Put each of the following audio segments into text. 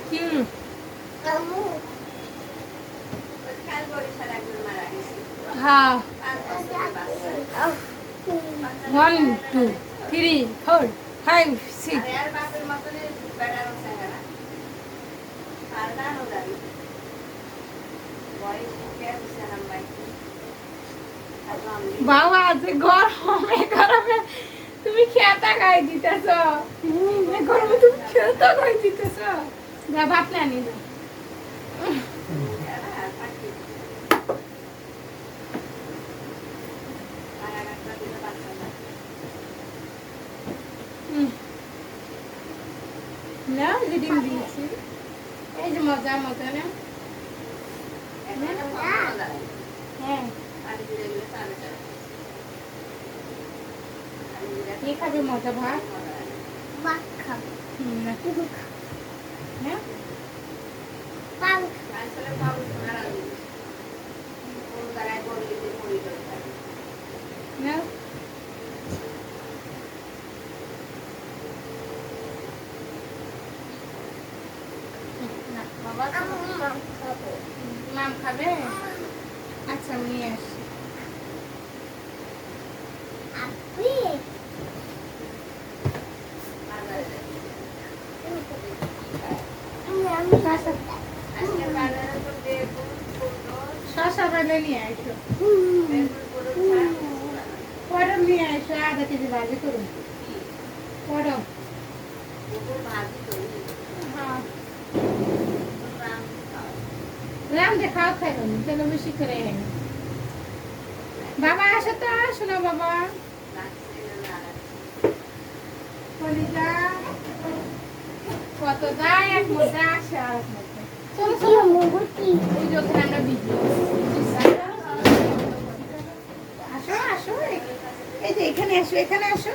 কি হ্যাঁ 1 2 3 4 5 6 বাবা আছে গরমে গরমে তুমি খেতা খাই দিতেছ গরমে তুমি খেতা খাই দিতেছ যা ভাত না নিয়ে যাও না যে ডিম দিয়েছি এই যে মজা মজা না হ্যাঁ কে খাবে মজা ভাত ভাত খাবো হ্যাঁ না মাম খাবে আচ্ছা আমি নিয়ে আসি শশা বেলে নিয়ে আসো পটল নিয়ে আসো আধা কেজি ভাজি করুন পটল হ্যাঁ রাম যে খাও খাইল চলো বেশি করে বাবা আসো তো আসো না বাবা কত যায় এক মধ্যে আসে আর এক মধ্যে চলো চলো ওই যখন আমরা ভিডিও আসো আসো এই যে এখানে আসো এখানে আসো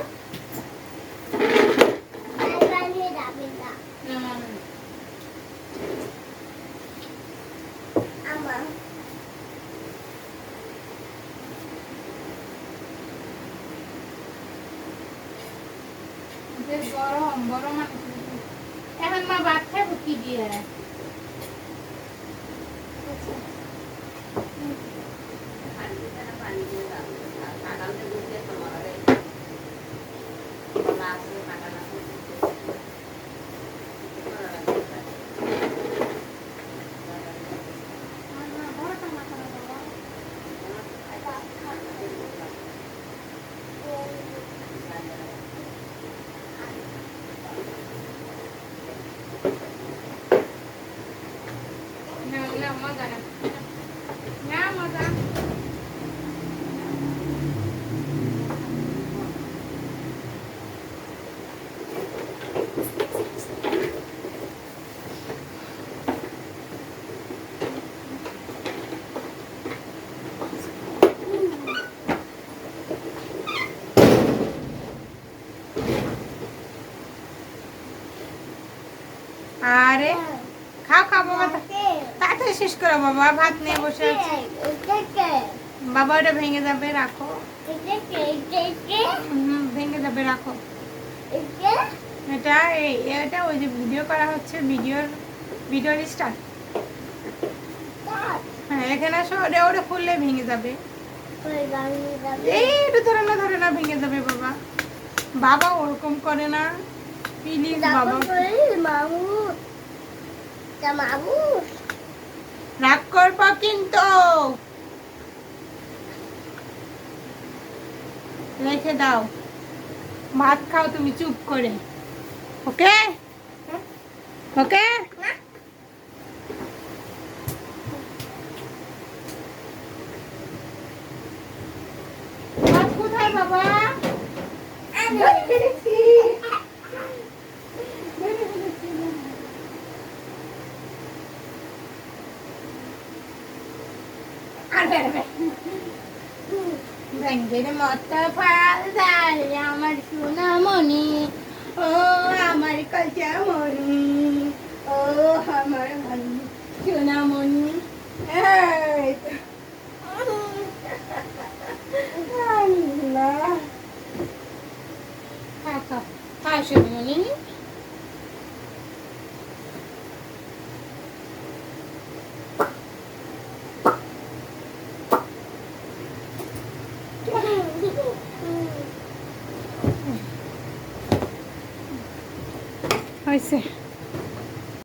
গরম গরম এখন মা ভাত খাবো কি দিয়ে মজা না মজা আরে খাও খাও বাবা তাড়াতাড়ি শেষ করো বাবা ভাত নিয়ে বসে আছে বাবা ওটা ভেঙে যাবে রাখো ভেঙে যাবে রাখো এটা এটা ওই যে ভিডিও করা হচ্ছে ভিডিওর স্টার্ট হ্যাঁ এখানে আসো ওটা ওটা খুললে ভেঙে যাবে এই এটা ধরে না ভেঙে যাবে বাবা বাবা ওরকম করে না প্লিজ বাবা রাগ করবো কিন্তু রেখে দাও ভাত খাও তুমি চুপ করে ওকে ওকে ভাত কোথায় বাবা ব্যাঙ্গের মতো ফাল দাল আমার সোনামণি ও আমার কচামণি ও আমার সোনামণি সোনামণি হয়েছে